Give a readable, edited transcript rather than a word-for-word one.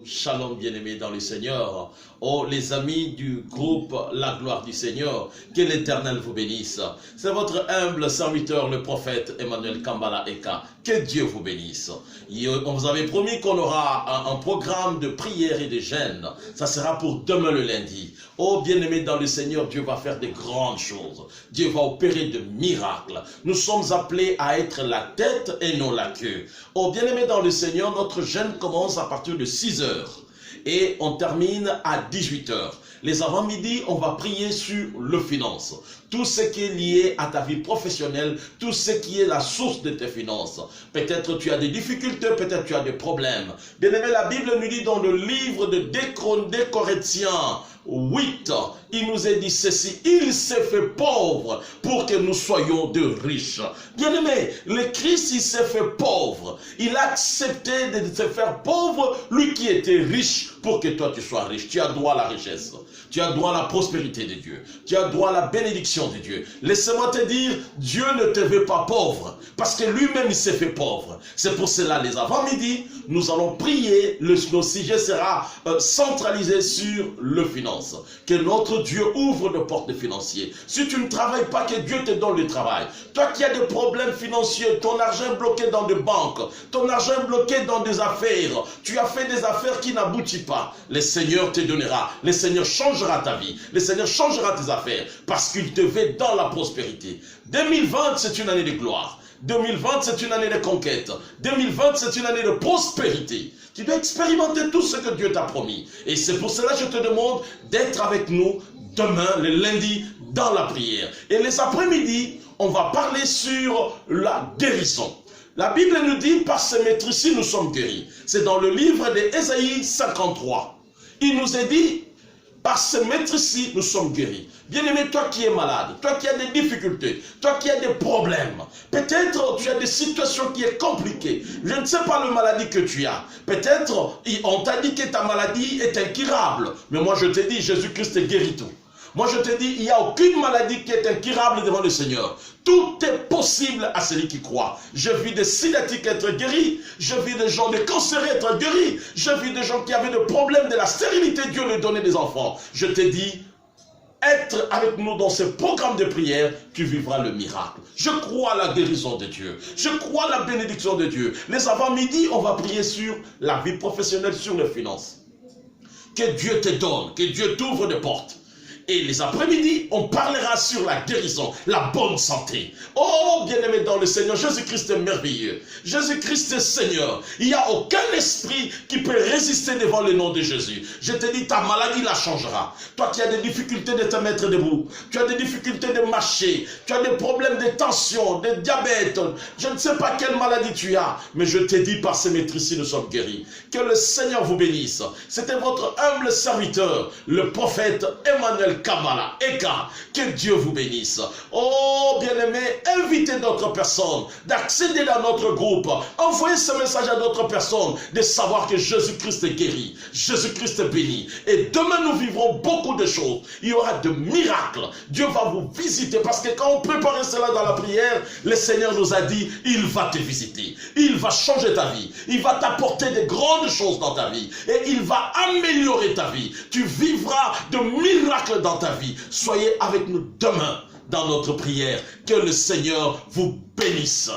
Shalom bien-aimés dans le Seigneur. Oh les amis du groupe La Gloire du Seigneur, que l'Éternel vous bénisse. C'est votre humble serviteur le prophète Emmanuel Kambala Eka. Que Dieu vous bénisse. On vous avait promis qu'on aura un programme de prière et de jeûne. Ça sera pour demain le lundi. Oh bien-aimés dans le Seigneur, Dieu va faire de grandes choses. Dieu va opérer de miracles. Nous sommes appelés à être la tête et non la queue. Oh bien-aimés dans le Seigneur, notre jeûne commence à partir de 6 heures. Et on termine à 18 heures. Les avant-midi, on va prier sur le finance. Tout ce qui est lié à ta vie professionnelle, tout ce qui est la source de tes finances. Peut-être tu as des difficultés, peut-être tu as des problèmes. Bien aimé, la Bible nous dit dans le livre de 2 Corinthiens 8, il nous est dit ceci: il s'est fait pauvre pour que nous soyons de riches. Bien aimé, le Christ, il s'est fait pauvre. Il a accepté de se faire pauvre, lui qui était riche, pour que toi tu sois riche. Tu as droit à la richesse. Tu as droit à la prospérité de Dieu. Tu as droit à la bénédiction de Dieu. Laisse-moi te dire, Dieu ne te veut pas pauvre, parce que lui-même il s'est fait pauvre. C'est pour cela, les avant-midi, nous allons prier. Nos sujets sera centralisé sur le finance. Que notre Dieu ouvre de portes financières. Si tu ne travailles pas, que Dieu te donne le travail. Toi qui as des problèmes financiers, ton argent est bloqué dans des banques, ton argent est bloqué dans des affaires, tu as fait des affaires qui n'aboutissent pas, le Seigneur te donnera, le Seigneur changera ta vie, le Seigneur changera tes affaires, parce qu'il te veut dans la prospérité. 2020, c'est une année de gloire. 2020, c'est une année de conquête. 2020, c'est une année de prospérité. Tu dois expérimenter tout ce que Dieu t'a promis. Et c'est pour cela que je te demande d'être avec nous demain, le lundi, dans la prière. Et les après-midi, on va parler sur la guérison. La Bible nous dit, par ce maître-ci, nous sommes guéris. C'est dans le livre d'Ésaïe 53. Il nous est dit, par ce maître-ci, nous sommes guéris. Bien-aimé, toi qui es malade, toi qui as des difficultés, toi qui as des problèmes, peut-être tu as des situations qui sont compliquées. Je ne sais pas la maladie que tu as. Peut-être on t'a dit que ta maladie est incurable. Mais moi je te dis, Jésus-Christ guérit tout. Moi je te dis, il n'y a aucune maladie qui est incurable devant le Seigneur. Tout est possible à celui qui croit. Je vis des sciatiques être guéris. Je vis des gens de cancer être guéris. Je vis des gens qui avaient des problèmes de la stérilité. Dieu leur donnait des enfants. Je te dis, être avec nous dans ce programme de prière, tu vivras le miracle. Je crois à la guérison de Dieu. Je crois à la bénédiction de Dieu. Les avant-midi, on va prier sur la vie professionnelle, sur les finances. Que Dieu te donne, que Dieu t'ouvre des portes. Et les après-midi, on parlera sur la guérison, la bonne santé. Oh, bien-aimé dans le Seigneur, Jésus-Christ est merveilleux. Jésus-Christ est Seigneur. Il n'y a aucun esprit qui peut résister devant le nom de Jésus. Je te dis, ta maladie la changera. Toi qui as des difficultés de te mettre debout, tu as des difficultés de marcher, tu as des problèmes de tension, de diabète, je ne sais pas quelle maladie tu as, mais je te dis, par ces maîtrises, nous sommes guéris. Que le Seigneur vous bénisse. C'était votre humble serviteur, le prophète Emmanuel Kambala Eka. Que Dieu vous bénisse. Oh bien-aimé, invitez d'autres personnes d'accéder dans notre groupe. Envoyez ce message à d'autres personnes de savoir que Jésus-Christ est guéri, Jésus-Christ est béni. Et demain nous vivrons beaucoup de choses. Il y aura de miracles. Dieu va vous visiter, parce que quand on préparait cela dans la prière, le Seigneur nous a dit, il va te visiter, il va changer ta vie, il va t'apporter de grandes choses dans ta vie et il va améliorer ta vie. Tu vivras de miracles dans ta vie. Soyez avec nous demain dans notre prière. Que le Seigneur vous bénisse.